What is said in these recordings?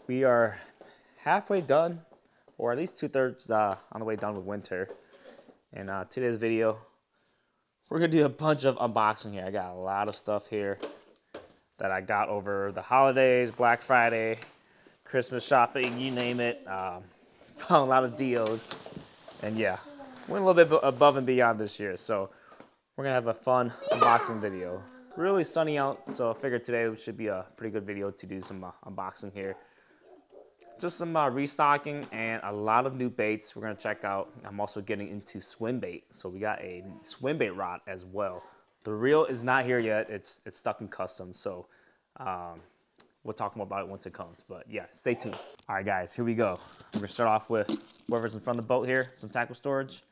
We are halfway done, or at least 2/3 on the way done with winter. And today's video, we're gonna do a bunch of unboxing here. I got a lot of stuff here that I got over the holidays, Black Friday, Christmas shopping, you name it. Found a lot of deals, and yeah, went a little bit above and beyond this year. So we're gonna have a fun unboxing video. Really sunny out, so I figured today should be a pretty good video to do some unboxing here. Just some restocking and a lot of new baits we're gonna check out. I'm also getting into Swimbait, so we got a Swimbait rod as well. The reel is not here yet; it's stuck in customs, so we'll talk more about it once it comes. But yeah, stay tuned. All right, guys, here we go. We're gonna start off with whoever's in front of the boat here. Some tackle storage.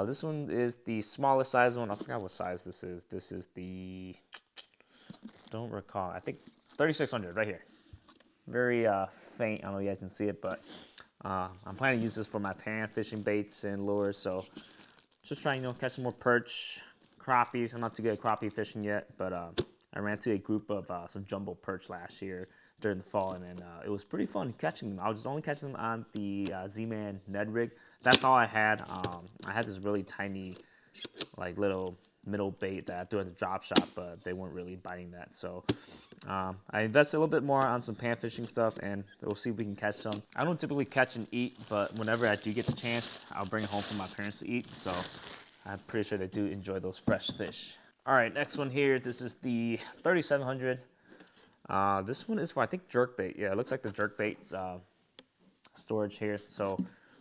This one is the smallest size one. I forgot what size this is. This is the, don't recall. I think 3600 right here. Very faint. I don't know if you guys can see it, but I'm planning to use this for my pan fishing baits and lures. So just trying to catch some more perch, crappies. I'm not too good at crappie fishing yet, but I ran into a group of some jumbo perch last year during the fall, and then it was pretty fun catching them. I was only catching them on the Z-Man Ned rig. That's all I had. I had this really tiny, like little middle bait that I threw at the drop shop, but they weren't really biting that. So I invested a little bit more on some pan fishing stuff, and we'll see if we can catch some. I don't typically catch and eat, but whenever I do get the chance, I'll bring it home for my parents to eat. So I'm pretty sure they do enjoy those fresh fish. All right, next one here. This is the 3700. This one is for, I think, jerkbait. Yeah, it looks like the jerkbait storage here. So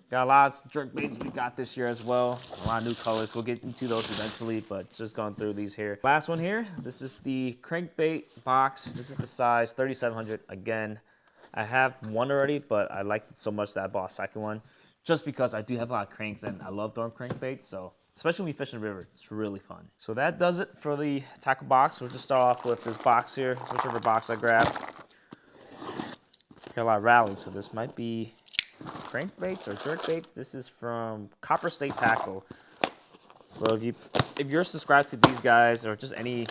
got a lot of jerkbaits we got this year as well. A lot of new colors. We'll get into those eventually, but just going through these here. Last one here. This is the crankbait box. This is the size 3700. Again, I have one already, but I liked it so much that I bought a second one just because I do have a lot of cranks and I love throwing crankbaits. So especially when you fish in the river, it's really fun. So that does it for the tackle box. We'll just start off with this box here, whichever box I grab. Got a lot of rattling, so this might be crankbaits or jerkbaits. This is from Copper State Tackle. So if you're subscribed to these guys or just any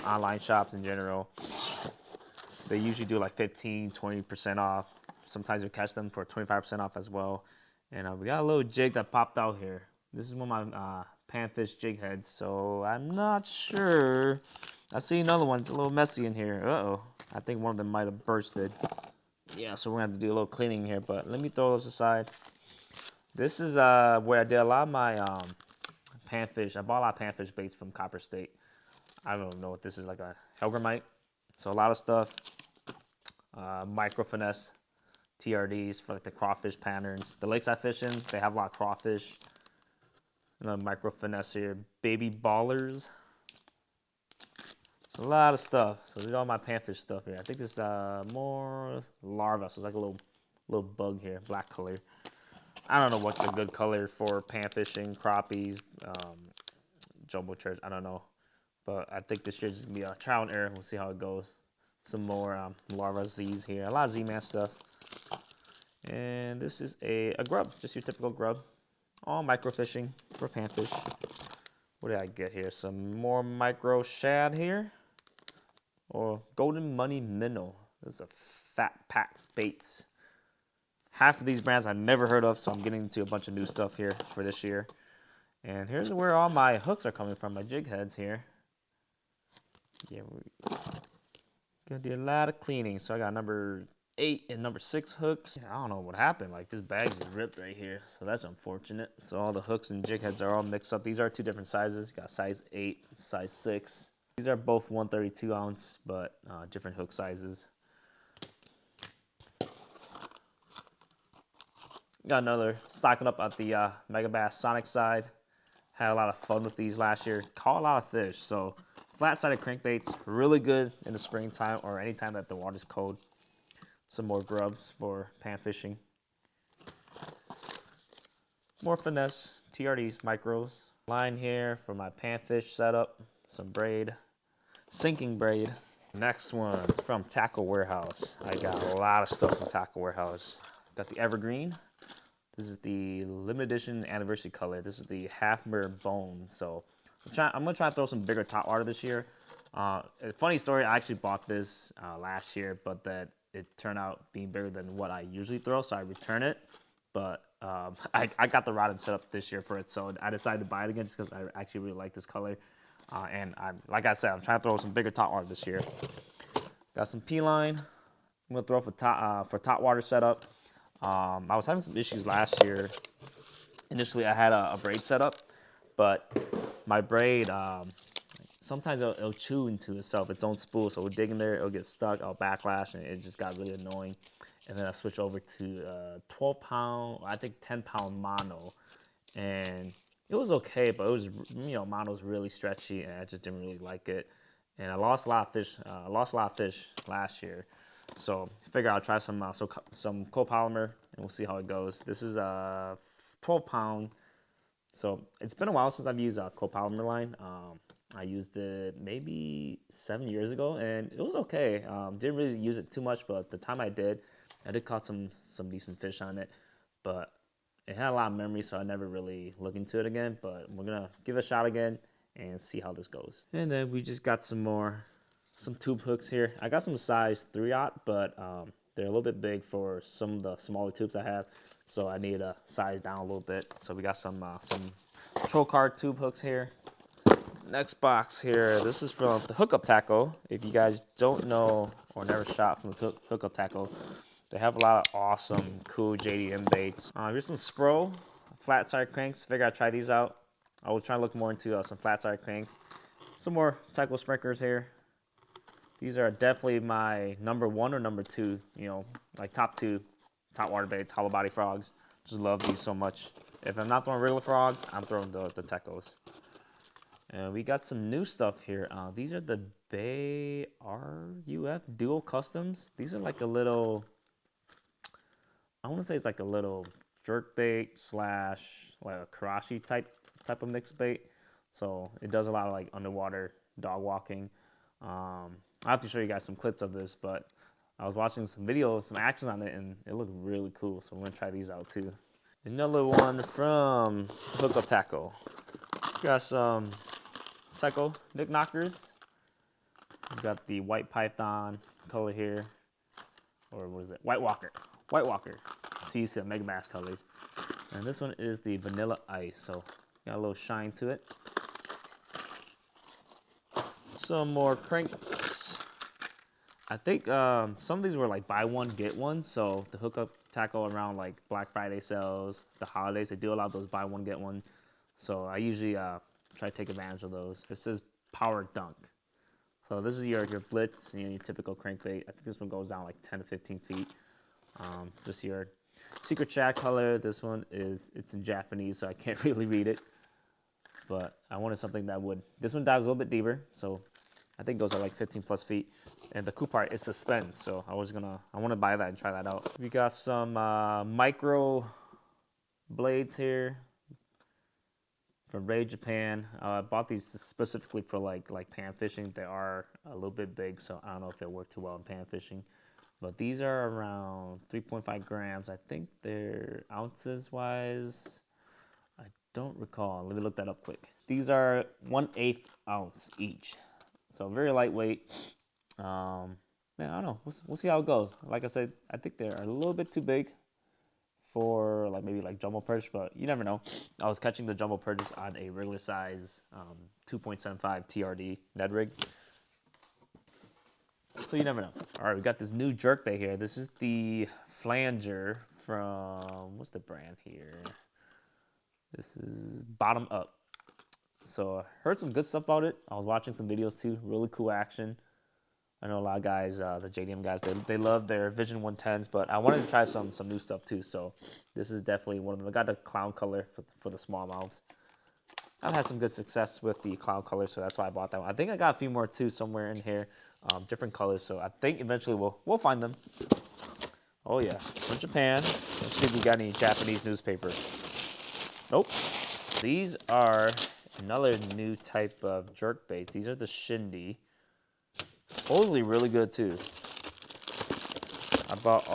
online shops in general, they usually do like 15-20% off. Sometimes you catch them for 25% off as well. And we got a little jig that popped out here. This is one of my Panfish jig heads, so I'm not sure. I see another one. It's a little messy in here. Uh-oh. I think one of them might have bursted. Yeah, so we're going to have to do a little cleaning here, but let me throw those aside. This is where I did a lot of my panfish. I bought a lot of panfish baits from Copper State. I don't know what this is, like a Helgramite. So a lot of stuff. Micro Finesse TRDs for like the crawfish patterns. The lakes I fish in, they have a lot of crawfish. Another Micro Finesse here. Baby Ballers. A lot of stuff. So these are all my panfish stuff here. I think this is more larva. So it's like a little bug here, black color. I don't know what's a good color for pan fishing, crappies, jumbo church. I don't know. But I think this year is going to be a trial and error. We'll see how it goes. Some more larva Z's here. A lot of Z-Man stuff. And this is a grub. Just your typical grub. All micro fishing for panfish. What did I get here? Some more micro shad here. Or golden money minnow. This is a fat pack baits. Half of these brands I've never heard of, so I'm getting into a bunch of new stuff here for this year. And here's where all my hooks are coming from, my jig heads here. Yeah, we're gonna do a lot of cleaning. So I got number 8 and number 6 hooks. I don't know what happened. Like this bag is ripped right here, so that's unfortunate. So all the hooks and jig heads are all mixed up. These are 2 different sizes. You got size 8, and size 6. These are both 132 ounce, but different hook sizes. Got another stocking up at the Mega Bass Sonic side. Had a lot of fun with these last year. Caught a lot of fish. So flat-sided crankbaits, really good in the springtime or anytime that the water's cold. Some more grubs for pan fishing. More finesse, TRDs, micros. Line here for my panfish setup. Some braid, sinking braid. Next one from Tackle Warehouse. I got a lot of stuff from Tackle Warehouse. Got the Evergreen. This is the limited edition anniversary color. This is the half mirror bone. So I'm gonna try to throw some bigger Topwater this year. A funny story, I actually bought this last year, but that it turned out being bigger than what I usually throw, so I return it. But I got the rod and set up this year for it, so I decided to buy it again just because I actually really like this color. And like I said, I'm trying to throw some bigger Topwater this year. Got some P-line. I'm gonna throw for Topwater setup. I was having some issues last year. Initially, I had a braid setup, but my braid sometimes it'll chew into itself, its own spool. So we'll dig in there, it'll get stuck, I'll backlash, and it just got really annoying. And then I switched over to 12 pound, I think 10 pound mono, and it was okay, but it was, you know, mono's really stretchy, and I just didn't really like it. And I lost a lot of fish. Last year, so I figure I'll try some copolymer, and we'll see how it goes. This is a 12 pound. So it's been a while since I've used a copolymer line. I used it maybe 7 years ago, and it was okay. Didn't really use it too much, but the time I did caught some decent fish on it. But it had a lot of memory, so I never really looked into it again. But we're gonna give it a shot again and see how this goes. And then we just got some tube hooks here. I got some size 3/0, but they're a little bit big for some of the smaller tubes I have, so I need to size down a little bit. So we got some troll card tube hooks here. Next box here, this is from the Hookup Tackle. If you guys don't know or never shot from the Hookup Tackle, they have a lot of awesome, cool JDM baits. Here's some Spro flat side cranks. Figure I'd try these out. I will try to look more into some flat side cranks. Some more tackle sprinklers here. These are definitely my number 1 or number 2, you know, like top 2 Topwater baits, hollow body frogs. Just love these so much. If I'm not throwing regular frogs, I'm throwing the Tecos. And we got some new stuff here. These are the Bay RUF Duo Customs. These are like a little, I want to say it's like a little jerkbait slash like a karashi type of mixed bait. So it does a lot of like underwater dog walking. I have to show you guys some clips of this, but I was watching some videos, some action on it, and it looked really cool. So I'm gonna try these out too. Another one from Hookup Tackle. Got some tackle nick knockers. We got the white python color here, or what is it? White Walker. White Walker. So you see the Mega Mass colors. And this one is the Vanilla Ice. So got a little shine to it. Some more cranks. I think some of these were like buy one get one. So the Hookup Tackle around like Black Friday sales, the holidays, they do a lot of those buy one get one. So I usually try to take advantage of those. This is Power Dunk. So this is your blitz, you know, your typical crankbait. I think this one goes down like 10 to 15 feet. Just your secret chat color. This one it's in Japanese, so I can't really read it. But I wanted something that would, this one dives a little bit deeper, so I think it goes at like 15 plus feet. And the cool part is suspends, so I want to buy that and try that out. We got some micro blades here from Ray Japan. I bought these specifically for like pan fishing. They are a little bit big, so I don't know if they'll work too well in pan fishing. But these are around 3.5 grams. I think they're ounces wise. I don't recall. Let me look that up quick. These are 1/8 ounce each, so very lightweight. Man, I don't know. We'll see how it goes. Like I said, I think they're a little bit too big for like maybe like jumbo perch, but you never know. I was catching the jumbo perches on a regular size 2.75 TRD Ned rig, so you never know. All right, we got this new jerkbait here. This is the flanger from, what's the brand here? This is Bottom Up. So I heard some good stuff about it. I was watching some videos too. Really cool action. I know a lot of guys, the JDM guys, they love their Vision 110s, but I wanted to try some new stuff too. So this is definitely one of them. I got the clown color for the smallmouths. I've had some good success with the clown color, so that's why I bought that one. I think I got a few more too somewhere in here, different colors. So I think eventually we'll find them. Oh yeah, from Japan. Let's see if we got any Japanese newspaper. Nope. These are another new type of jerkbaits. These are the Shindy. Supposedly really good too. I bought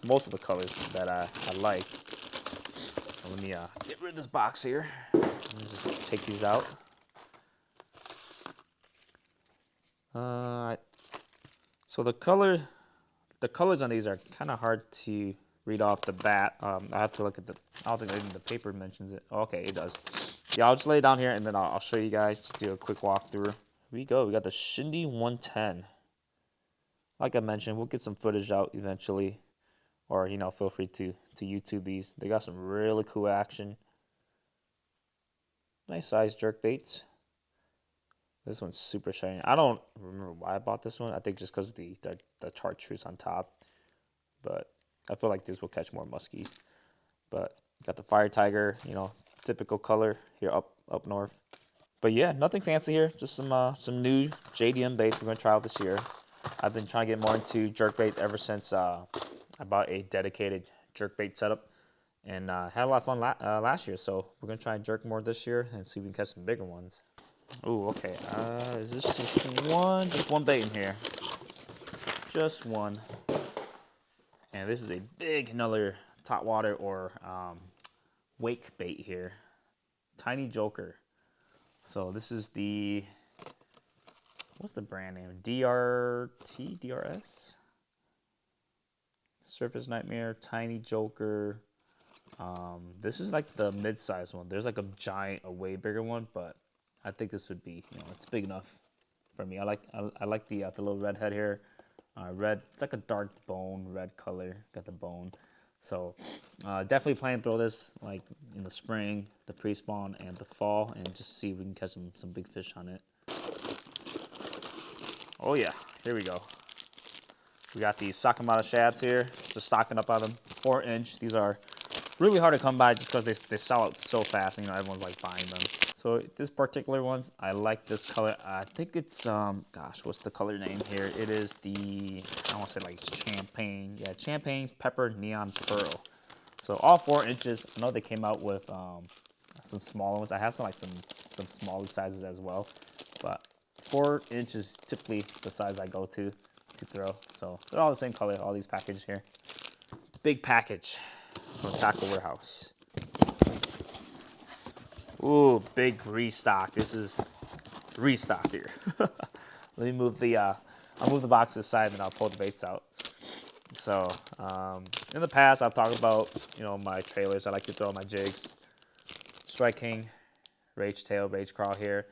most of the colors that I like. So let me get rid of this box here. Let me just take these out. So the color The colors on these are kind of hard to read off the bat. I have to look at I don't think even the paper mentions it. Oh, okay, it does. Yeah, I'll just lay it down here and then I'll show you guys. Just do a quick walkthrough. Here we go. We got the Shindy 110. Like I mentioned, we'll get some footage out eventually. Or, you know, feel free to YouTube these. They got some really cool action. Nice size jerk baits. This one's super shiny. I don't remember why I bought this one. I think just because of the chartreuse on top. But I feel like this will catch more muskies. But got the Fire Tiger, you know, typical color here up north. But yeah, nothing fancy here. Just some new JDM baits we're gonna try out this year. I've been trying to get more into jerkbait ever since I bought a dedicated jerkbait setup, and had a lot of fun last year. So we're gonna try and jerk more this year and see if we can catch some bigger ones. Ooh, okay. Is this just one bait in here? Just one. And this is a big another Topwater or wake bait here. Tiny Joker. So this is the, what's the brand name? DRS? Surface Nightmare, Tiny Joker. This is like the mid-sized one. There's like a giant, a way bigger one, but I think this would be, you know, it's big enough for me. I like the little red head here. Red, it's like a dark bone, red color. Got the bone. So definitely plan to throw this like in the spring, the pre-spawn, and the fall, and just see if we can catch some big fish on it. Oh yeah, here we go. We got these Sakamata shads here, just stocking up on them. 4-inch. These are really hard to come by just because they sell out so fast. And, you know, everyone's like buying them. So this particular ones, I like this color. I think it's gosh, what's the color name here? It is the, I want to say like champagne. Yeah, champagne pepper neon pearl. So all 4 inches. I know they came out with some smaller ones. I have some smaller sizes as well, but 4 inches typically the size I go to throw. So they're all the same color. All these packages here. Big package from Tackle Warehouse. Ooh, big restock. This is restock here. Let me move I'll move the box to the side and I'll pull the baits out. So, in the past, I've talked about, you know, my trailers. I like to throw my jigs. Strike King, Rage Tail, Rage Crawl here.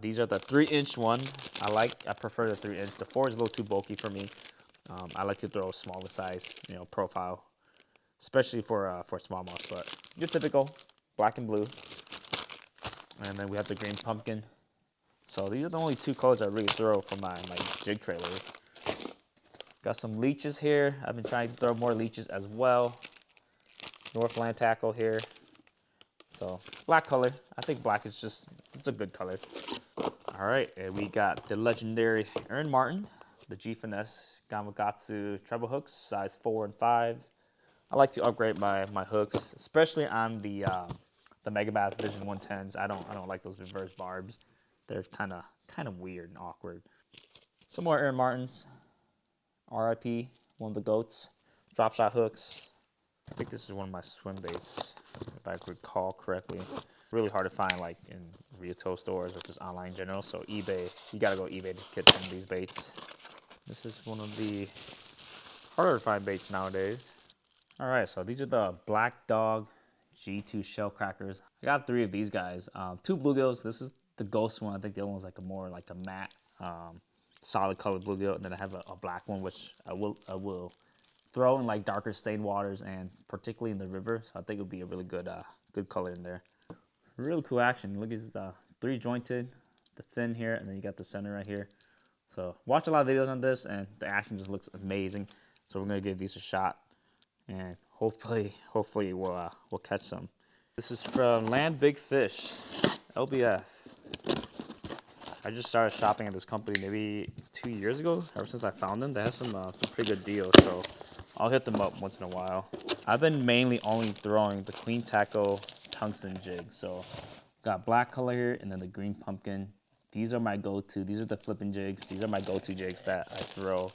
These are the 3-inch one. I prefer the 3-inch. The 4 is a little too bulky for me. I like to throw a smaller size, you know, profile, especially for smallmouth. But your typical black and blue. And then we have the green pumpkin. So these are the only 2 colors I really throw for my jig trailer. Got some leeches here. I've been trying to throw more leeches as well. Northland tackle here. So black color. I think black is it's a good color. All right, and we got the legendary Aaron Martin, the G Finesse Gamakatsu treble hooks, size 4 and 5s. I like to upgrade my hooks, especially on the Megabass Vision 110s. I don't like those reverse barbs. They're kind of weird and awkward. Some more Aaron Martins. RIP, one of the goats. Drop shot hooks. I think this is one of my Swimbaits, if I recall correctly. Really hard to find like in retail stores or just online in general. So eBay, you gotta go eBay to get some of these baits. This is one of the harder to find baits nowadays. All right, so these are the Black Dog G2 shell crackers. I got 3 of these guys. 2 bluegills. This is the ghost one. I think the other one's like a matte, solid colored bluegill. And then I have a black one, which I will throw in like darker stained waters and particularly in the river. So I think it'll be a really good color in there. Really cool action. Look at the 3 jointed, the fin here, and then you got the center right here. So watch a lot of videos on this, and the action just looks amazing. So we're gonna give these a shot, and hopefully we'll catch some. This is from Land Big Fish, LBF. I just started shopping at this company maybe 2 years ago. Ever since I found them, they have some pretty good deals. So I'll hit them up once in a while. I've been mainly only throwing the Clean Tackle tungsten jig. So got black color here and then the green pumpkin. These are my go-to. These are the flipping jigs. These are my go-to jigs that I throw.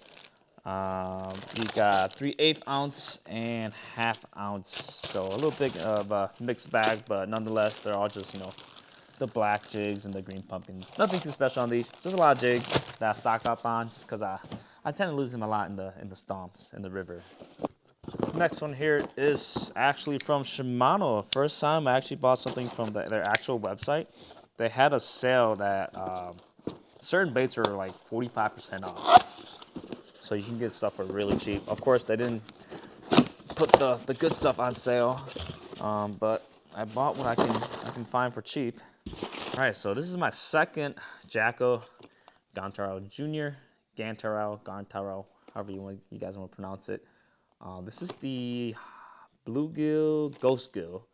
We got 3/8 ounce and 1/2 ounce. So a little bit of a mixed bag, but nonetheless, they're all just, you know, the black jigs and the green pumpkins. Nothing too special on these. Just a lot of jigs that I stock up on just because I I tend to lose them a lot in the stomps in the river. Next one here is actually from Shimano. First time I actually bought something from their actual website. They had a sale that certain baits are like 45% off. So you can get stuff for really cheap. Of course, they didn't put the good stuff on sale, but I bought what I can find for cheap. All right, so this is my second Jacko Gantaro Jr. Gantaro, however you guys want to pronounce it. This is the bluegill ghost gill.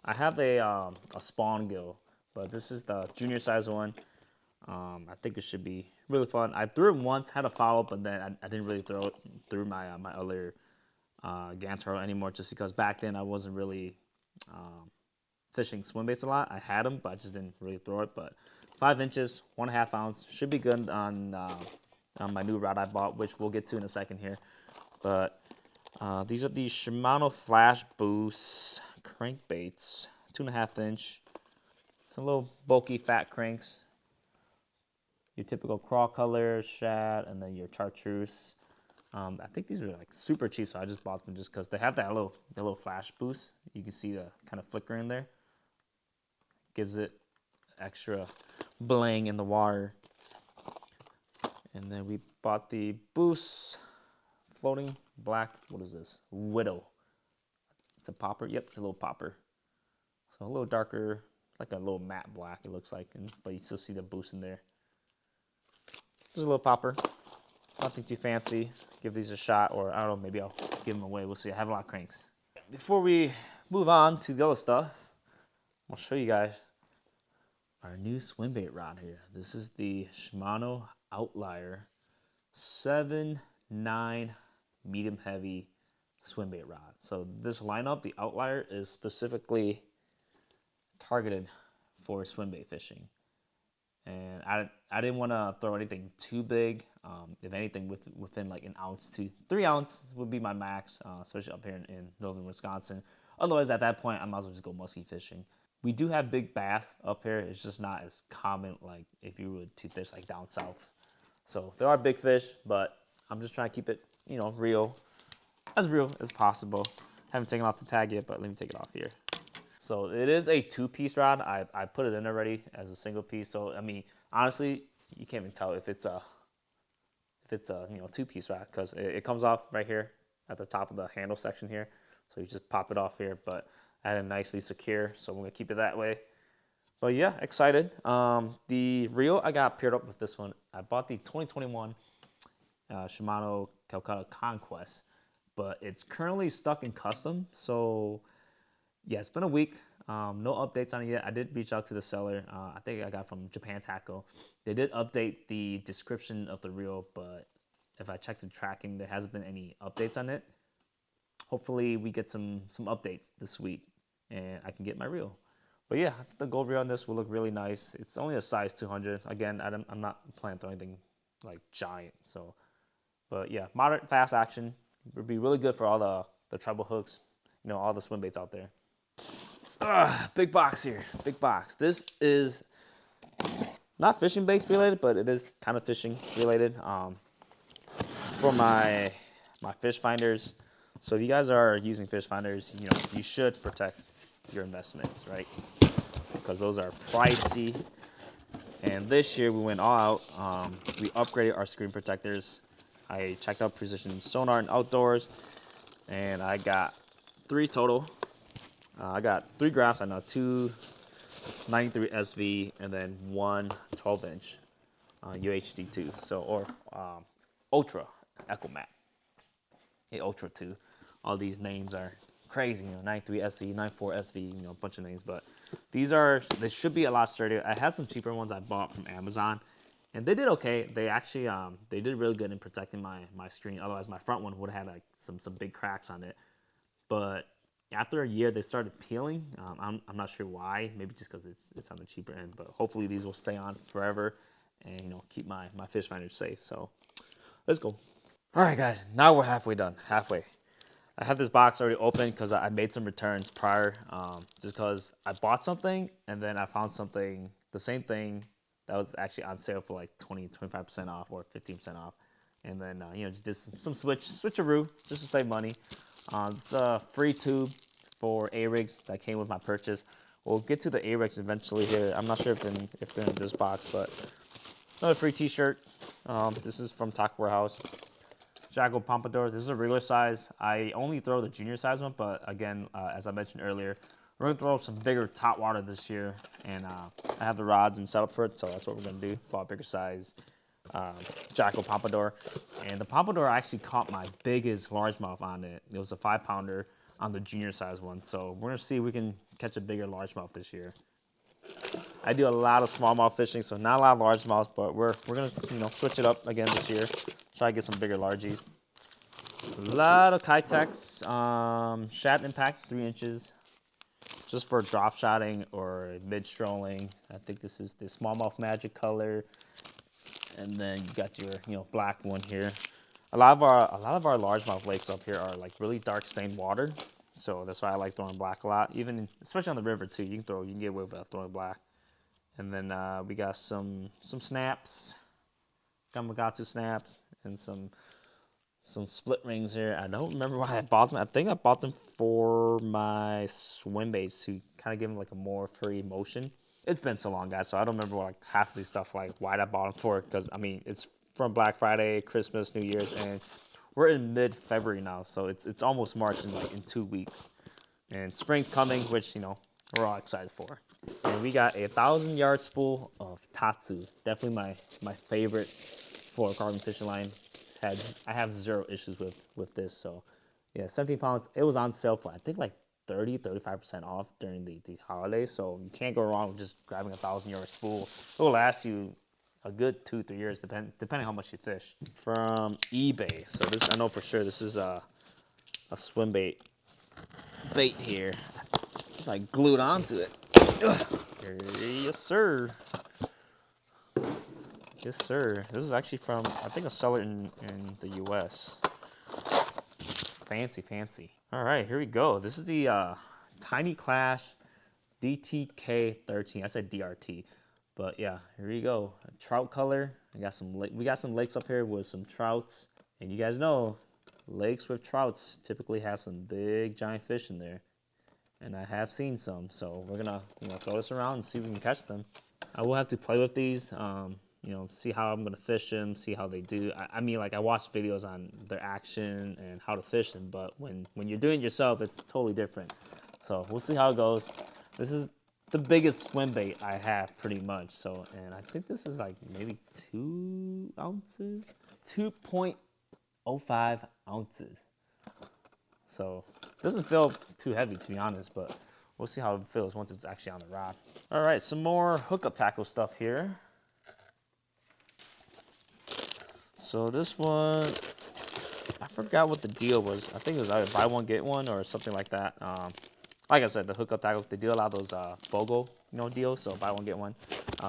I have a spawn gill, but this is the junior size one. I think it should be really fun. I threw it once, had a follow up, but then I didn't really throw it through my my other Gantaro anymore, just because back then I wasn't really fishing swim baits a lot. I had them, but I just didn't really throw it. But 5 inches, 1.5 ounce should be good on my new rod I bought, which we'll get to in a second here. But these are the Shimano Flash Boost crankbaits, 2.5 inch. Some little bulky fat cranks. Your typical crawl color, shad, and then your chartreuse. I think these are like super cheap, so I just bought them just because they have that little flash boost. You can see the kind of flicker in there. Gives it extra bling in the water. And then we bought the Boost floating black. What is this? Widow. It's a popper. Yep, it's a little popper. So a little darker, like a little matte black. It looks like, but you still see the boost in there. Just a little popper. Nothing too fancy. Give these a shot, or I don't know, maybe I'll give them away. We'll see. I have a lot of cranks. Before we move on to the other stuff, I'll show you guys our new swim bait rod here. This is the Shimano Outlier 7.9 medium heavy swim bait rod. So this lineup, the Outlier, is specifically targeted for swim bait fishing. And I didn't want to throw anything too big. If anything, within like 1 ounce to 3 ounces would be my max, especially up here in northern Wisconsin. Otherwise, at that point, I might as well just go musky fishing. We do have big bass up here. It's just not as common like if you were to fish like down south. So there are big fish, but I'm just trying to keep it, real as possible. Haven't taken off the tag yet, but let me take it off here. So it is a 2-piece rod. I put it in already as a single piece. So I mean, honestly, you can't even tell if it's a 2-piece rod, because it comes off right here at the top of the handle section here. So you just pop it off here, but I had it nicely secure. So we're gonna keep it that way. But yeah, excited. The reel I got paired up with this one. I bought the 2021 Shimano Calcutta Conquest, but it's currently stuck in custom. So yeah, it's been a week. No updates on it yet. I did reach out to the seller. I think I got from Japan Tackle. They did update the description of the reel, but if I checked the tracking, there hasn't been any updates on it. Hopefully we get some updates this week and I can get my reel. But yeah, I think the gold reel on this will look really nice. It's only a size 200. Again, I'm not planning to throw anything like giant. So, but yeah, moderate fast action would be really good for all the treble hooks, all the swim baits out there. Big box here, big box. This is not fishing baits related, but it is kind of fishing related. It's for my fish finders. So if you guys are using fish finders, you should protect your investments, right? Because those are pricey. And this year we went all out. We upgraded our screen protectors. I checked out Precision Sonar and Outdoors, and I got 3 total. I got 3 graphs. I know 2 93 SV and then 1 12-inch UHD 2. So or Ultra EchoMat. Ultra 2. All these names are crazy. 93 SV, 94 SV. A bunch of names, but they should be a lot sturdier. I had some cheaper ones I bought from Amazon, and they did okay. They actually they did really good in protecting my screen. Otherwise, my front one would have had like some big cracks on it. But after a year, they started peeling. I'm not sure why. Maybe just because it's on the cheaper end. But hopefully these will stay on forever and keep my fish finders safe. So let's go. All right, guys. Now we're halfway done. Halfway. I have this box already open because I made some returns prior. Just because I bought something and then I found something, the same thing that was actually on sale for like 20, 25% off or 15% off. and then you know, just did some switcheroo just to save money. It's a free tube for A-rigs that came with my purchase. We'll get to the A-rigs eventually here. I'm not sure if they're in this box, but another free t-shirt. This is from Taco Warehouse. Jackal Pompadour. This is a regular size. I only throw the junior size one, but again, as I mentioned earlier, we're gonna throw some bigger Topwater this year, and I have the rods and setup for it, so that's what we're gonna do. Bought a bigger size Jackal Pompadour, and the Pompadour actually caught my biggest largemouth on it. It was a 5-pounder on the junior size one, so we're gonna see if we can catch a bigger largemouth this year. I do a lot of smallmouth fishing, so not a lot of largemouths, but we're gonna, you know, switch it up again this year. Try to get some bigger largies. A lot of Kitex, shad impact 3 inches, just for drop shotting or mid strolling. I think this is the smallmouth magic color, and then you got your, you know, black one here. A lot of our largemouth lakes up here are like really dark stained water, so that's why I like throwing black a lot. Even especially on the river too, you can get away without throwing black. And then we got some snaps, Gamakatsu snaps, and some split rings here. I don't remember why I bought them. I think I bought them for my Swimbaits to kind of give them like a more free motion. It's been so long, guys, so I don't remember like half of these stuff, like why I bought them for. Because I mean, it's from Black Friday, Christmas, New Year's, and we're in mid-February now, so it's almost March in 2 weeks, and spring's coming, which, you know, we're all excited for. And we got a 1,000-yard spool of Tatsu. Definitely my favorite fluorocarbon fishing line. I have 0 issues with this. So yeah, 17 pounds. It was on sale for I think like 35% off during the holidays. So you can't go wrong with just grabbing a 1,000-yard spool. It will last you a good 2-3 years, depending how much you fish. From eBay. So this, I know for sure this is a Swimbait bait here. It's like glued onto it. Yes, sir. Yes, sir. This is actually from, I think, a seller in the U.S. Fancy, fancy. All right, here we go. This is the Tiny Clash DTK13. I said DRT, but yeah, here you go. A trout color. We got some lakes up here with some trouts, and you guys know lakes with trouts typically have some big giant fish in there, and I have seen some. So we're gonna, you know, throw this around and see if we can catch them. I will have to play with these. You know, see how I'm gonna fish them, see how they do. I mean, like, I watch videos on their action and how to fish them, but when you're doing it yourself, it's totally different. So we'll see how it goes. This is the biggest swim bait I have, pretty much. So, and I think this is like maybe 2 ounces, 2.05 ounces. So it doesn't feel too heavy, to be honest, but we'll see how it feels once it's actually on the rod. All right, some more hookup tackle stuff here. So this one, I forgot what the deal was. I think it was either buy one, get one or something like that. Like I said, the hookup tackle, they do a lot of those BOGO, you know, deals, so buy one, get one.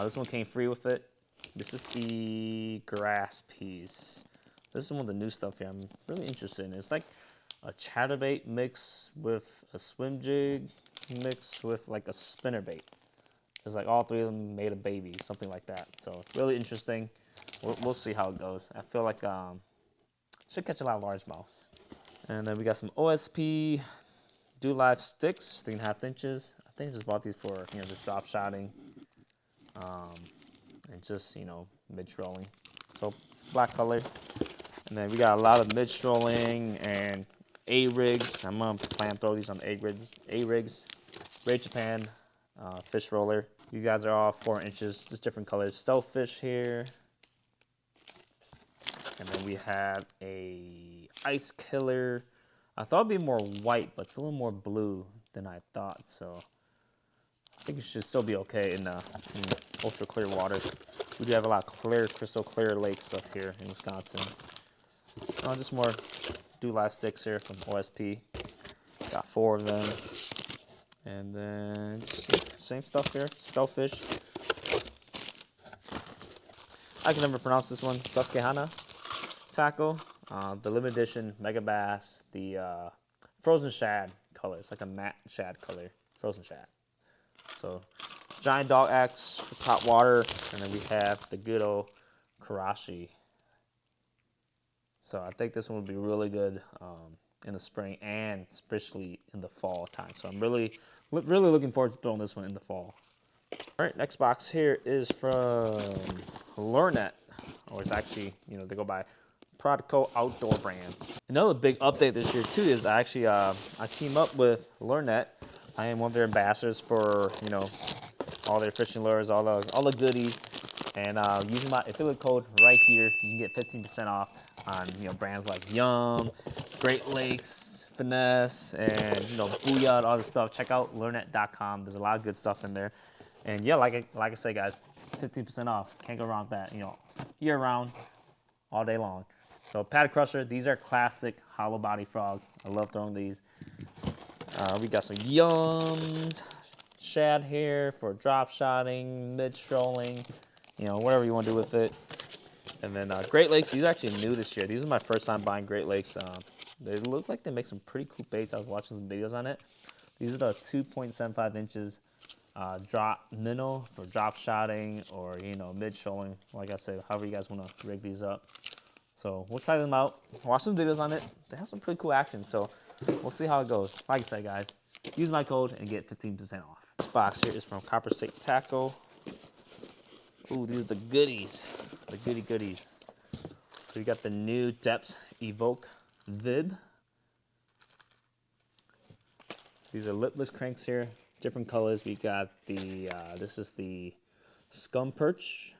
This one came free with it. This is the grass piece. This is one of the new stuff here I'm really interested in. It's like a chatterbait mixed with a swim jig mixed with like a spinnerbait. It's like all 3 of them made a baby, something like that. So it's really interesting. We'll see how it goes. I feel like should catch a lot of largemouths. And then we got some OSP Do Live sticks, 3.5 inches. I think I just bought these for, you know, just drop shotting, and just, you know, mid strolling. So black color. And then we got a lot of mid strolling and A-rigs. I'm gonna plan to throw these on the A-rigs. Great Japan fish roller. These guys are all 4 inches, just different colors. Stealthfish here. And then we have a ice killer. I thought it'd be more white, but it's a little more blue than I thought. So I think it should still be okay in ultra clear water. We do have a lot of clear, crystal clear lakes up here in Wisconsin. Just more Do Live sticks here from OSP. Got 4 of them. And then same stuff here, Stealthfish. I can never pronounce this one, Susquehanna tackle. The limited edition Mega Bass, the frozen shad color. It's like a matte shad color, frozen shad. So giant dog X for top water, and then we have the good old Karashi. So I think this one will be really good in the spring and especially in the fall time. So I'm really looking forward to throwing this one in the fall. All right, next box here is from Lornet, or it's actually, you know, they go by Prodco Outdoor Brands. Another big update this year too is I actually I team up with Lornet. I am one of their ambassadors for, you know, all their fishing lures, all the goodies. And using my affiliate code right here, you can get 15% off on, you know, brands like Yum, Great Lakes, Finesse, and, you know, Booyah, and all this stuff. Check out learnet.com. There's a lot of good stuff in there. And yeah, like I say, guys, 15% off. Can't go wrong with that. You know, year round, all day long. So Paddle Crusher, these are classic hollow body frogs. I love throwing these. We got some Yums, shad here for drop shotting, mid strolling, you know, whatever you want to do with it. And then Great Lakes, these are actually new this year. These are my first time buying Great Lakes. They look like they make some pretty cool baits. I was watching some videos on it. These are the 2.75 inches drop minnow for drop shotting or, you know, mid strolling. Like I said, however you guys want to rig these up. So we'll try them out, watch some videos on it. They have some pretty cool action, so we'll see how it goes. Like I said, guys, use my code and get 15% off. This box here is from Copper Stick Tackle. Ooh, these are the goodies, the goodies. So we got the new Depths Evoke Vib. These are lipless cranks here, different colors. We got the, this is the Scum Perch.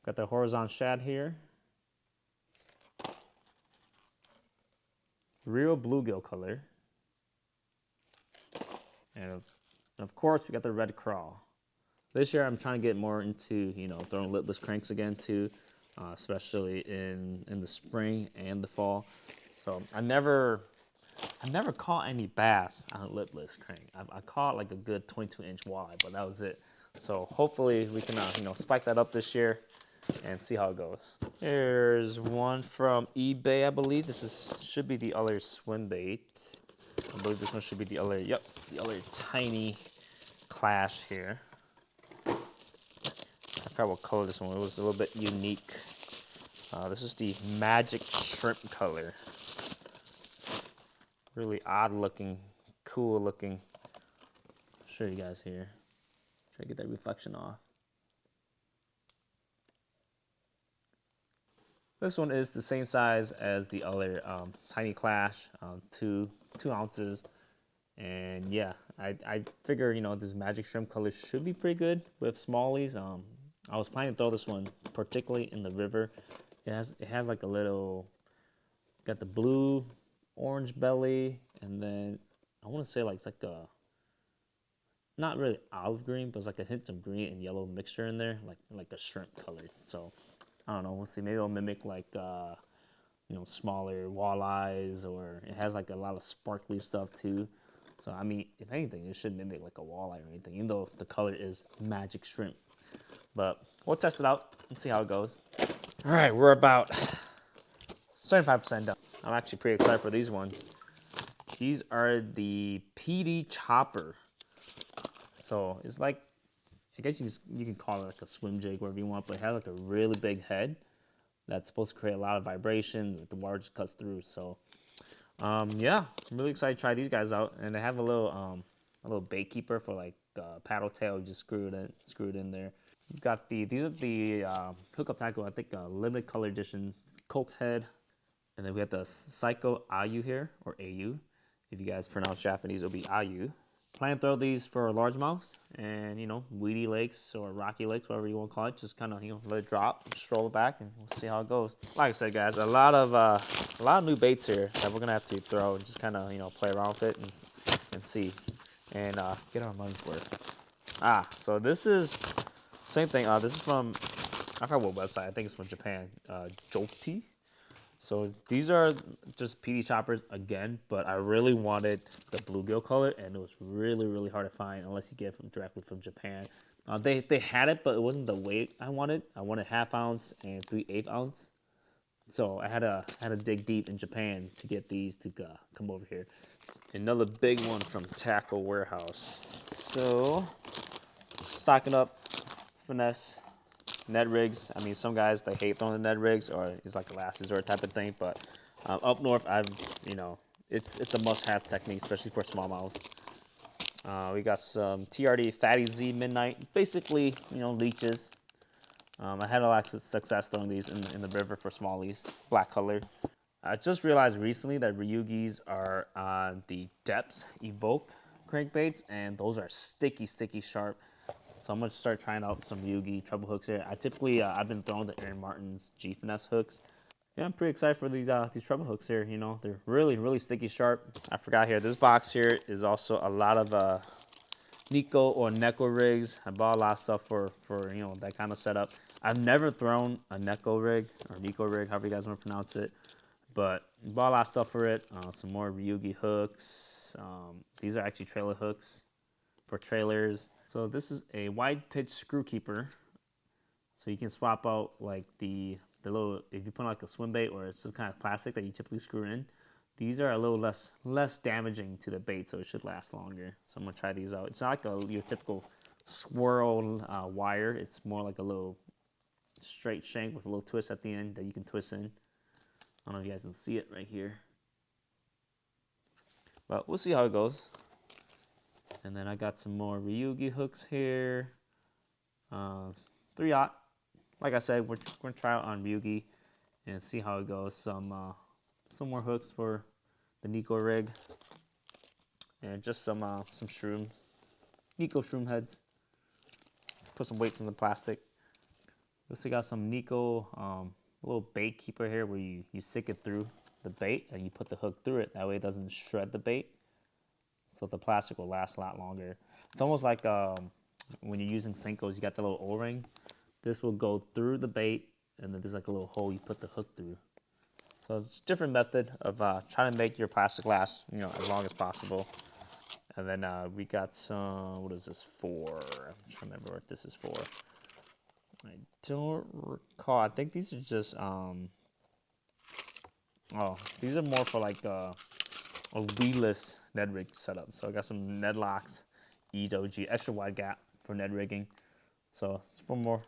Got the Horizon Shad here. Real bluegill color. And of course, we got the red crawl. This year, I'm trying to get more into, you know, throwing lipless cranks again too, especially in the spring and the fall. So I never caught any bass on a lipless crank. I caught like a good 22-inch walleye, but that was it. So hopefully we can, you know, spike that up this year and see how it goes. Here's one from eBay, I believe. This should be the other Swimbait. I believe this one should be the other, yep, the other tiny Clash here. I forgot what color this one was. It was a little bit unique. This is the Magic Shrimp color. Really odd looking, cool looking. I'll show you guys here. Try to get that reflection off. This one is the same size as the other Tiny Clash, 2 ounces. And yeah, I figure, you know, this Magic Shrimp color should be pretty good with smallies. I was planning to throw this one particularly in the river. It has like a little, got the blue, orange belly, and then I want to say like it's like a, not really olive green, but it's like a hint of green and yellow mixture in there, like a shrimp color. So I don't know, we'll see. Maybe it'll mimic like, you know, smaller walleyes, or it has like a lot of sparkly stuff too. So, I mean, if anything, it should mimic like a walleye or anything, even though the color is Magic Shrimp. But we'll test it out and see how it goes. All right, we're about 75% done. I'm actually pretty excited for these ones. These are the PD Chopper. So it's like, I guess you can call it like a swim jig, whatever you want, but it has like a really big head that's supposed to create a lot of vibration that the water just cuts through. So yeah, I'm really excited to try these guys out. And they have a little bait keeper for like paddle tail. You just screw it in there. You've got these are the hookup tackle, I think limited color edition Coke head. And then we have the Psycho Ayu here, or AU. If you guys pronounce Japanese, it'll be Ayu. Plan to throw these for largemouths and, you know, weedy lakes or rocky lakes, whatever you want to call it. Just kind of, you know, let it drop, stroll it back, and we'll see how it goes. Like I said, guys, a lot of new baits here that we're gonna have to throw and just kind of, you know, play around with it and see and get our money's worth. So this is same thing. This is from, I forgot what website. I think it's from Japan. Jokti. So these are just PD choppers again, but I really wanted the bluegill color, and it was really hard to find unless you get it directly from Japan. They had it, but it wasn't the weight I wanted. I wanted 1/2 ounce and 3/8 ounce. So I had to dig deep in Japan to get these to come over here. Another big one from Tackle Warehouse. So stocking up Finesse Ned rigs. I mean, some guys, they hate throwing the Ned rigs, or it's like a last resort type of thing. But up north, it's a must-have technique, especially for smallmouths. We got some TRD Fatty Z Midnight, basically, leeches. I had a lot of success throwing these in the river for smallies, black color. I just realized recently that Ryugi's are on the Depths Evoke crankbaits, and those are sticky, sharp. So I'm gonna start trying out some Ryugi treble hooks here. I've been throwing the Aaron Martin's G Finesse hooks. Yeah, I'm pretty excited for these treble hooks here. They're really sticky, sharp. I forgot here. This box here is also a lot of Nico or Neko rigs. I bought a lot of stuff for that kind of setup. I've never thrown a Neko rig or Nico rig, however you guys want to pronounce it. But bought a lot of stuff for it. Some more Ryugi hooks. These are actually trailer hooks for trailers. So this is a wide pitch screw keeper. So you can swap out like the little, if you put like a Swimbait or it's some kind of plastic that you typically screw in. These are a little less damaging to the bait, so it should last longer. So I'm gonna try these out. It's not like your typical swirl wire. It's more like a little straight shank with a little twist at the end that you can twist in. I don't know if you guys can see it right here. But we'll see how it goes. And then I got some more Ryugi hooks here. 3/0. Like I said, we're going to try out on Ryugi and see how it goes. Some more hooks for the Nico rig. And just some shrooms. Nico shroom heads. Put some weights in the plastic. We also got some Nico little bait keeper here where you stick it through the bait and you put the hook through it. That way it doesn't shred the bait. So the plastic will last a lot longer. It's almost like when you're using Senkos, you got the little O-ring. This will go through the bait and then there's like a little hole you put the hook through. So it's a different method of trying to make your plastic last, as long as possible. And then we got some, what is this for? I'm trying to remember what this is for. I don't recall. I think these are just, these are more for like a weedless Ned rig setup. So I got some Ned locks, EWG, extra wide gap for Ned rigging. So it's for more,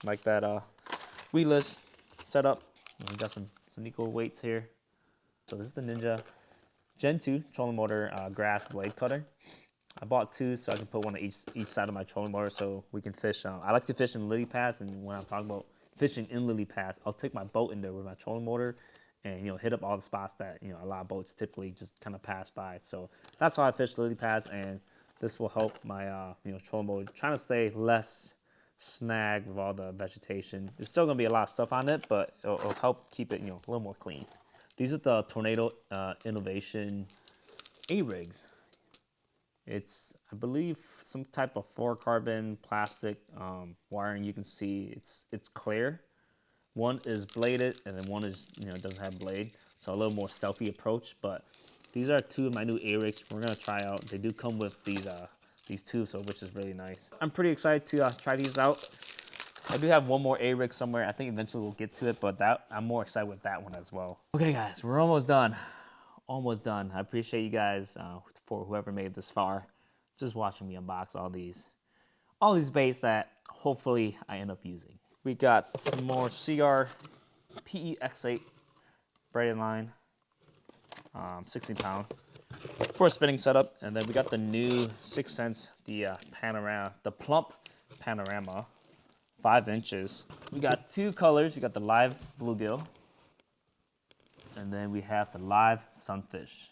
like that weedless setup. And we got some Nico weights here. So this is the Ninja Gen 2 trolling motor grass blade cutter. I bought 2 so I can put one on each side of my trolling motor so we can fish. I like to fish in lily pads, and when I'm talking about fishing in lily pads, I'll take my boat in there with my trolling motor and hit up all the spots that a lot of boats typically just kind of pass by. So that's how I fish lily pads, and this will help my trolling motor trying to stay less snagged with all the vegetation. There's still gonna be a lot of stuff on it, but it'll help keep it a little more clean. These are the Tornado Innovation A-rigs. It's, I believe, some type of fluorocarbon plastic wiring. You can see it's clear. One is bladed, and then one is doesn't have blade, so a little more stealthy approach. But these are 2 of my new A-rigs we're gonna try out. They do come with these tubes, so which is really nice. I'm pretty excited to try these out. I do have one more A-rig somewhere. I think eventually we'll get to it, but I'm more excited with that one as well. Okay, guys, we're almost done. Almost done. I appreciate you guys for whoever made this far, just watching me unbox all these baits that hopefully I end up using. We got some more CR PEX8 braided line, 16 pound for a spinning setup, and then we got the new 6 cents, the plump panorama, 5 inches. We got 2 colors. We got the live bluegill. And then we have the live sunfish.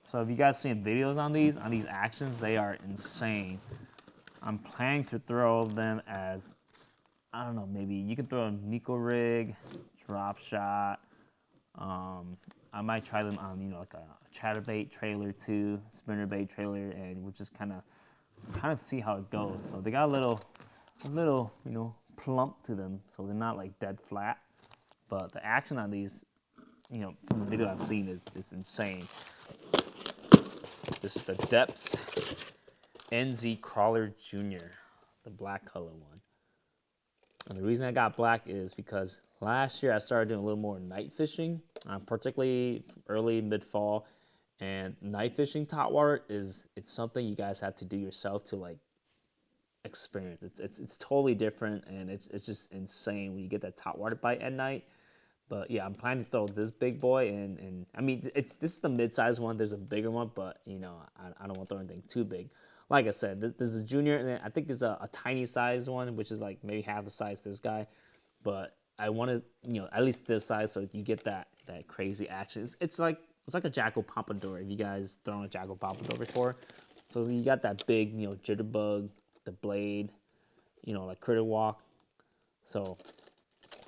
So if you guys seen videos on these actions, they are insane. I'm planning to throw them as, I don't know, maybe you can throw a Nico rig, drop shot. I might try them on, like a chatterbait trailer too, spinnerbait trailer, and we'll just kind of see how it goes. So they got a little, plump to them, so they're not like dead flat. But the action on these, from the video I've seen is insane. This is the Depths NZ Crawler Junior, the black color one. And the reason I got black is because last year I started doing a little more night fishing, particularly early mid-fall. And night fishing topwater it's something you guys have to do yourself to like experience. It's totally different, and it's just insane when you get that topwater bite at night. But yeah, I'm planning to throw this big boy, and I mean, this is the mid-sized one. There's a bigger one, but you know, I don't want to throw anything too big. Like I said, there's a junior, and then I think there's a tiny size one, which is like maybe half the size of this guy. But I want to, you know, at least this size, so you get that crazy action. It's like a jackal pompadour. If you guys thrown a jackal pompadour before, so you got that big, you know, jitterbug, the blade, you know, like critter walk. So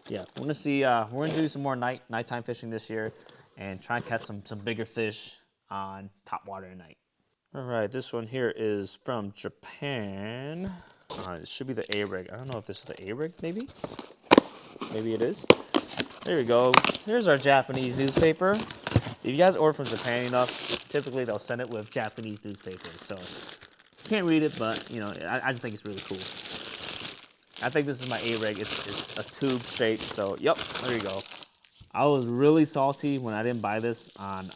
yeah, we're gonna see. We're gonna do some more nighttime fishing this year, and try and catch some bigger fish on top water at night. All right, this one here is from Japan. It should be the A-rig. I don't know if this is the A-rig, maybe. Maybe it is. There we go. Here's our Japanese newspaper. If you guys order from Japan enough, typically they'll send it with Japanese newspaper. So can't read it, but you know, I just think it's really cool. I think this is my A-rig. It's a tube shape. So yep, there you go. I was really salty when I didn't buy this on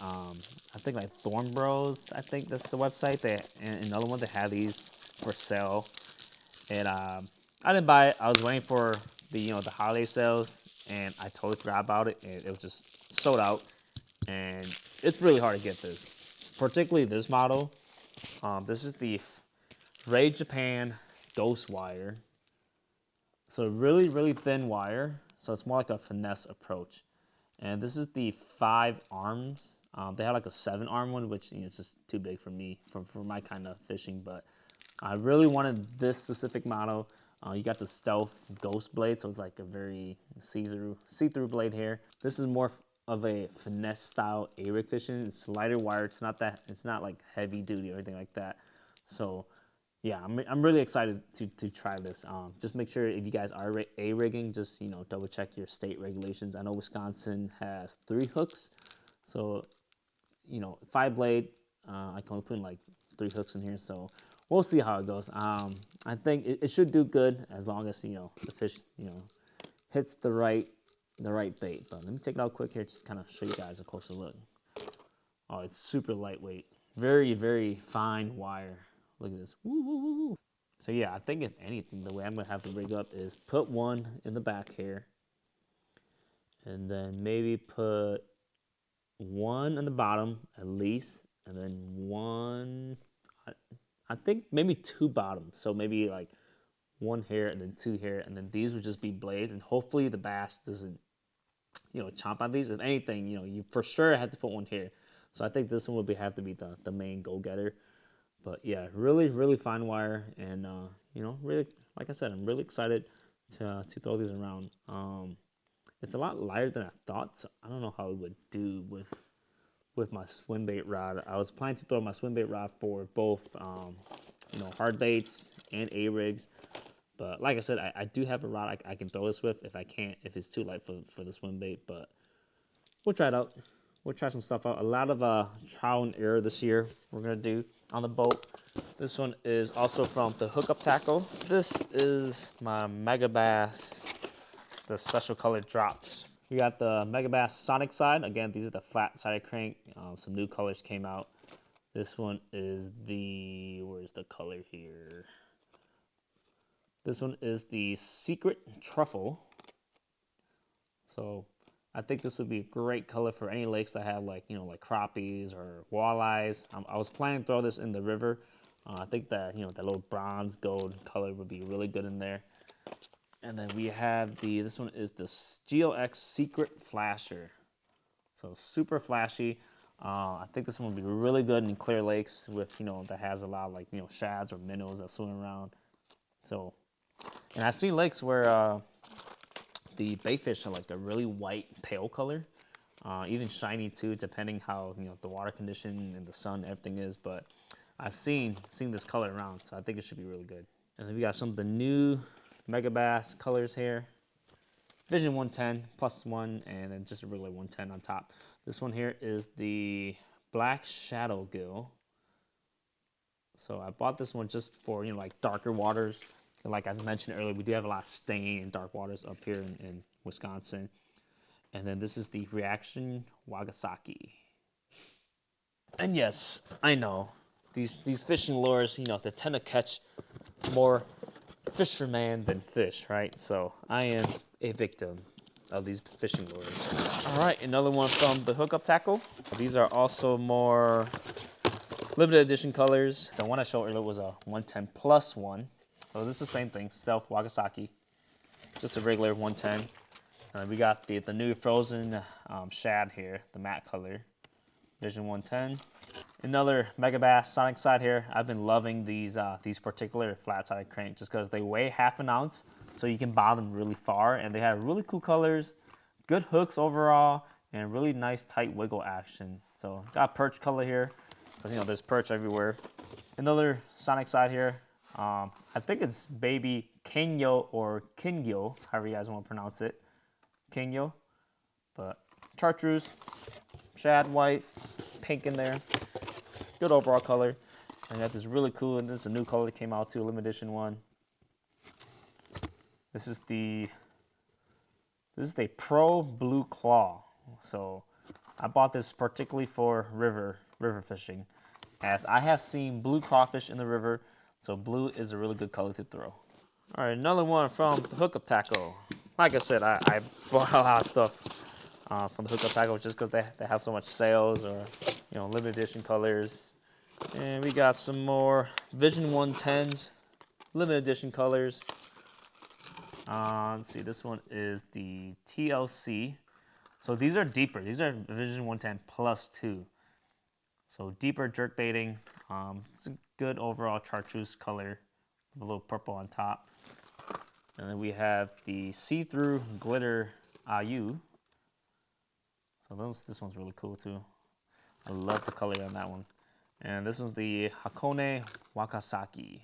I think like Thorn Bros. I think that's the website. And another one that had these for sale, and I didn't buy it. I was waiting for the the holiday sales, and I totally forgot about it. And it was just sold out, and it's really hard to get this, particularly this model. This is the Ray Japan Ghost Wire. So really thin wire. So it's more like a finesse approach. And this is the 5 arms. They had like a 7-arm one, which it's just too big for me for my kind of fishing. But I really wanted this specific model. You got the stealth ghost blade, so it's like a very see-through blade here. This is more of a finesse style A-rig fishing. It's lighter wire. It's not like heavy duty or anything like that. So yeah, I'm really excited to try this. Just make sure if you guys are A-rigging, just double check your state regulations. I know Wisconsin has 3 hooks, so 5 blade. I can only put in like 3 hooks in here, so we'll see how it goes. I think it should do good as long as the fish hits the right bait. But let me take it out quick here, just kind of show you guys a closer look. Oh, it's super lightweight, very fine wire. Look at this. Woo, woo, woo, woo. So yeah, I think if anything, the way I'm gonna have to rig up is put one in the back here, and then maybe put one on the bottom at least, and then one. I think maybe 2 bottoms. So maybe like 1 here and then 2 here, and then these would just be blades, and hopefully the bass doesn't chomp on these. If anything, you for sure have to put one here. So I think this one would have to be the main go-getter. But yeah, really fine wire, and really, like I said, I'm really excited to throw these around. It's a lot lighter than I thought, so I don't know how it would do with my swim bait rod. I was planning to throw my swim bait rod for both hard baits and A-rigs, but like I said, I do have a rod I can throw this with if it's too light for the swim bait. But we'll try it out. We'll try some stuff out. A lot of trial and error this year we're gonna do on the boat. This one is also from the Hookup Tackle. This is my Megabass, the special colored drops. You got the Megabass Sonic side. Again, these are the flat-sided crank. Some new colors came out. This one is where's the color here? This one is the Secret Truffle. So I think this would be a great color for any lakes that have like crappies or walleyes. I was planning to throw this in the river. I think that that little bronze gold color would be really good in there. And then we have this one is the GeoX Secret Flasher. So super flashy. I think this one would be really good in clear lakes with that has a lot of like shads or minnows that swim around. So, and I've seen lakes where the bait fish are like a really white, pale color, even shiny too, depending how the water condition and the sun, everything is. But I've seen this color around, so I think it should be really good. And then we got some of the new Megabass colors here. Vision 110 +1, and then just a regular 110 on top. This one here is the Black Shadow Gill. So I bought this one just for like darker waters. And like as I mentioned earlier, we do have a lot of stain in dark waters up here in Wisconsin. And then this is the Reaction Wagasaki. And yes, I know these fishing lures, they tend to catch more fisherman than fish, right? So I am a victim of these fishing lures. All right, another one from the hookup tackle. These are also more limited edition colors. The one I showed earlier was a 110 plus one. So this is the same thing, Stealth Wagasaki. Just a regular 110. We got the new frozen shad here, the matte color, Vision 110. Another Megabass Sonic side here. I've been loving these particular flat-sided crank just because they weigh ½ an ounce, so you can bob them really far, and they have really cool colors, good hooks overall, and really nice tight wiggle action. So got perch color here, because you know there's perch everywhere. Another Sonic side here. I think it's baby Kenyo or Kingyo, however you guys want to pronounce it. Kingyo, but chartreuse, shad white, pink in there, good overall color. And got this really cool, and this is a new color that came out too, limited edition one. This is the Pro Blue Claw. So I bought this particularly for river fishing, as I have seen blue crawfish in the river, so blue is a really good color to throw. All right, another one from the hookup tackle. Like I said, I bought a lot of stuff from the hookup tackle just because they have so much sales or limited edition colors. And we got some more Vision 110s, limited edition colors. Let's see, this one is the TLC. So these are deeper. These are Vision 110 plus 2. So deeper jerk baiting. It's a good overall chartreuse color with a little purple on top. And then we have the see-through glitter IU. So this one's really cool too. I love the color on that one. And this one's the Hakone Wakasaki.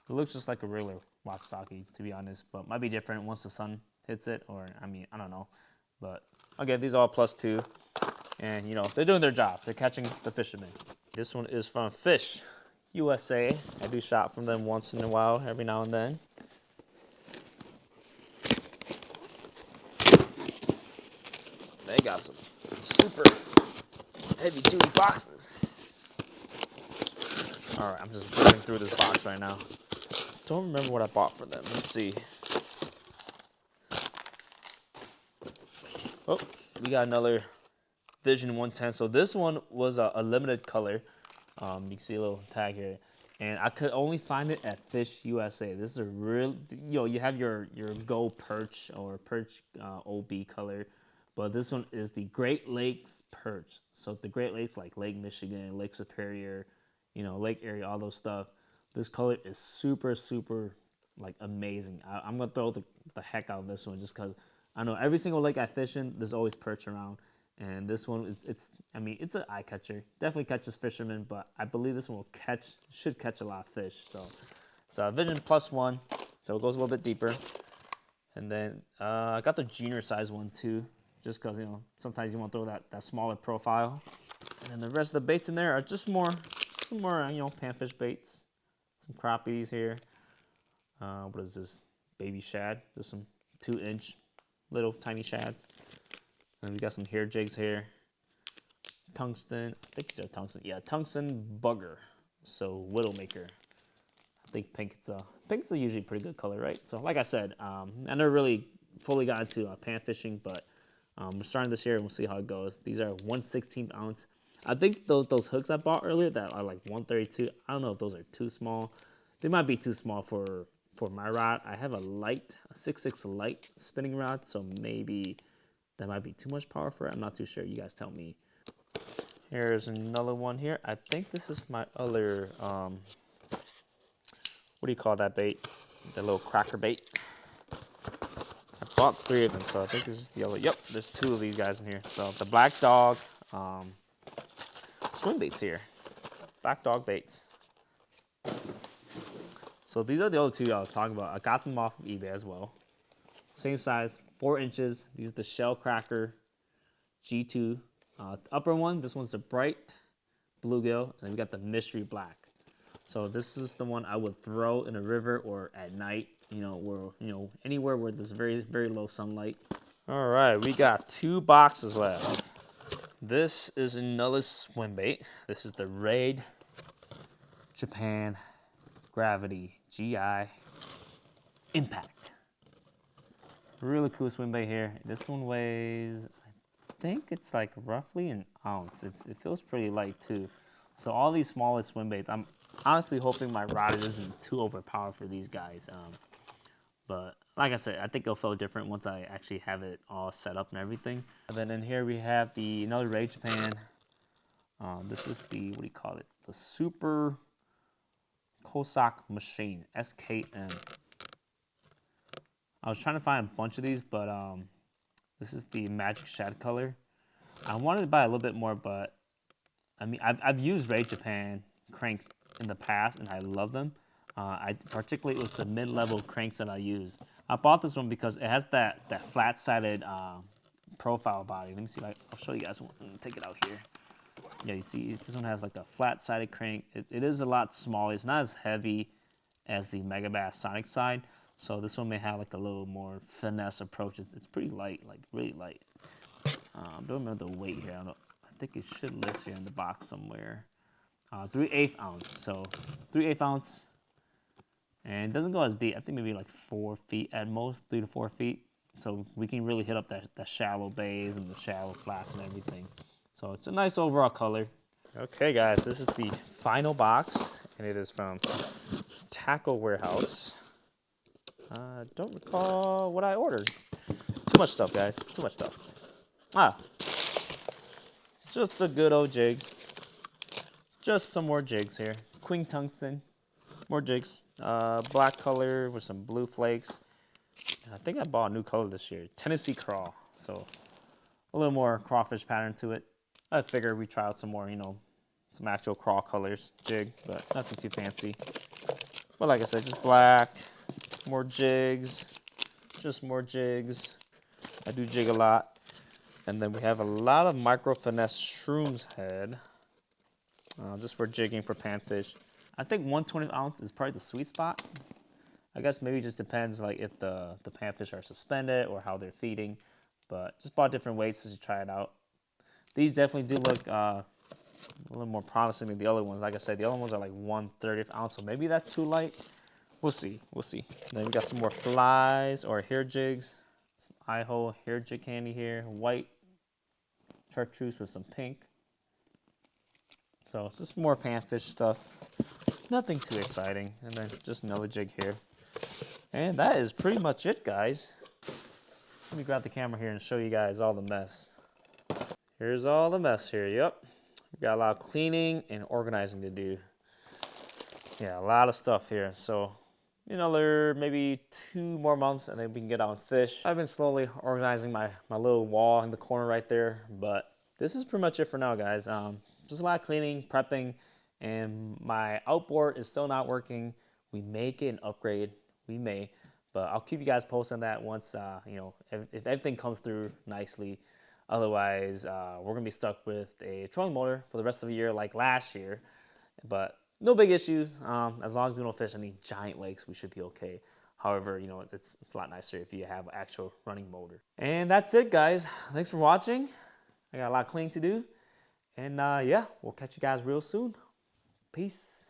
It looks just like a regular Wakasaki, to be honest, but might be different once the sun hits it, or I don't know. But again, these are all +2, and they're doing their job. They're catching the fishermen. This one is from Fish USA. I do shop from them once in a while, every now and then. They got some super heavy-duty boxes. All right, I'm just ripping through this box right now. Don't remember what I bought for them. Let's see. Oh, we got another Vision 110. So this one was a limited color. You can see a little tag here. And I could only find it at Fish USA. This is a real, you have your Go Perch or Perch OB color. But this one is the Great Lakes Perch. So the Great Lakes, like Lake Michigan, Lake Superior, Lake Erie, all those stuff. This color is super, super, like, amazing. I'm going to throw the heck out of this one just because I know every single lake I fish in, there's always perch around. And this one, it's an eye catcher. Definitely catches fishermen, but I believe this one should catch a lot of fish. So it's a Vision +1, so it goes a little bit deeper. And then I got the junior size one too, just because, sometimes you want to throw that smaller profile. And then the rest of the baits in there are just some more, panfish baits. Some crappies here. What is this? Baby shad. Just some 2-inch little tiny shads. And we got some hair jigs here. Tungsten. I think these are tungsten. Yeah, tungsten bugger. So Widowmaker. I think pink's usually a pretty good color, right? So like I said, I never really fully got into pan fishing, but we're starting this year and we'll see how it goes. These are 1/16 ounce. I think those hooks I bought earlier that are like 132, I don't know if those are too small. They might be too small for my rod. I have a 6.6 light spinning rod, so maybe that might be too much power for it. I'm not too sure. You guys tell me. Here's another one here. I think this is my other, what do you call that bait? The little cracker bait. I bought 3 of them, so I think this is the other. Yep, there's 2 of these guys in here. So the Black Dog, Swimbaits here. Black Dog baits. So these are the other 2 I was talking about. I got them off of eBay as well. Same size, 4 inches. These are the Shell Cracker G2. The upper one, this one's the bright bluegill, and then we got the mystery black. So this is the one I would throw in a river or at night, anywhere where there's very, very low sunlight. All right, we got 2 boxes left. This is another Swimbait. This is the Raid Japan Gravity GI Impact. Really cool swim bait here. This one weighs, I think it's like roughly an ounce. It feels pretty light too. So all these smaller swim baits, I'm honestly hoping my rod isn't too overpowered for these guys. But like I said, I think it'll feel different once I actually have it all set up and everything. And then in here we have another Rage Pan. This is the, what do you call it? The Super Cossack Machine, SKM. I was trying to find a bunch of these, but this is the Magic Shad color. I wanted to buy a little bit more, but I mean, I've used Rage Japan cranks in the past, and I love them. Particularly, it was the mid-level cranks that I used. I bought this one because it has that flat-sided profile body. Let me see if I'll show you guys. Take it out here. Yeah, you see, this one has like a flat-sided crank. It is a lot smaller. It's not as heavy as the Megabass Sonic side. So this one may have like a little more finesse approach. It's pretty light, like really light. I don't remember the weight here. I think it should list here in the box somewhere. 3/8 ounce. So 3/8 ounce. And it doesn't go as deep. I think maybe like 4 feet at most, 3 to 4 feet. So we can really hit up that shallow bays and the shallow flats and everything. So it's a nice overall color. Okay guys, this is the final box, and it is from Tackle Warehouse. I don't recall what I ordered. Too much stuff, guys. Too much stuff. Just the good old jigs. Just some more jigs here. Queen tungsten. More jigs. Black color with some blue flakes. And I think I bought a new color this year. Tennessee crawl. So a little more crawfish pattern to it. I figured we try out some more, some actual crawl colors jig, but nothing too fancy. But like I said, just black. More jigs, just more jigs. I do jig a lot. And then we have a lot of micro finesse shrooms head, just for jigging for panfish. I think 1/20 ounce is probably the sweet spot. I guess maybe it just depends like if the panfish are suspended or how they're feeding. But just bought different weights to try it out. These definitely do look a little more promising than the other ones. Like I said, the other ones are like 1/30 ounce, so maybe that's too light. We'll see, we'll see. Then we got some more flies or hair jigs. Some eye hole hair jig candy here. White chartreuse with some pink. So it's just more panfish stuff. Nothing too exciting. And then just another jig here. And that is pretty much it, guys. Let me grab the camera here and show you guys all the mess. Here's all the mess here, yep. We got a lot of cleaning and organizing to do. Yeah, a lot of stuff here. So there maybe 2 more months and then we can get out and fish. I've been slowly organizing my little wall in the corner right there, but this is pretty much it for now, guys. Just a lot of cleaning, prepping, and my outboard is still not working. We may get an upgrade, we may, but I'll keep you guys posted on that once, if everything comes through nicely. Otherwise, we're gonna be stuck with a trolling motor for the rest of the year like last year, but no big issues. As long as we don't fish any giant lakes, we should be okay. However, it's a lot nicer if you have an actual running motor. And that's it, guys. Thanks for watching. I got a lot of cleaning to do. And yeah, we'll catch you guys real soon. Peace.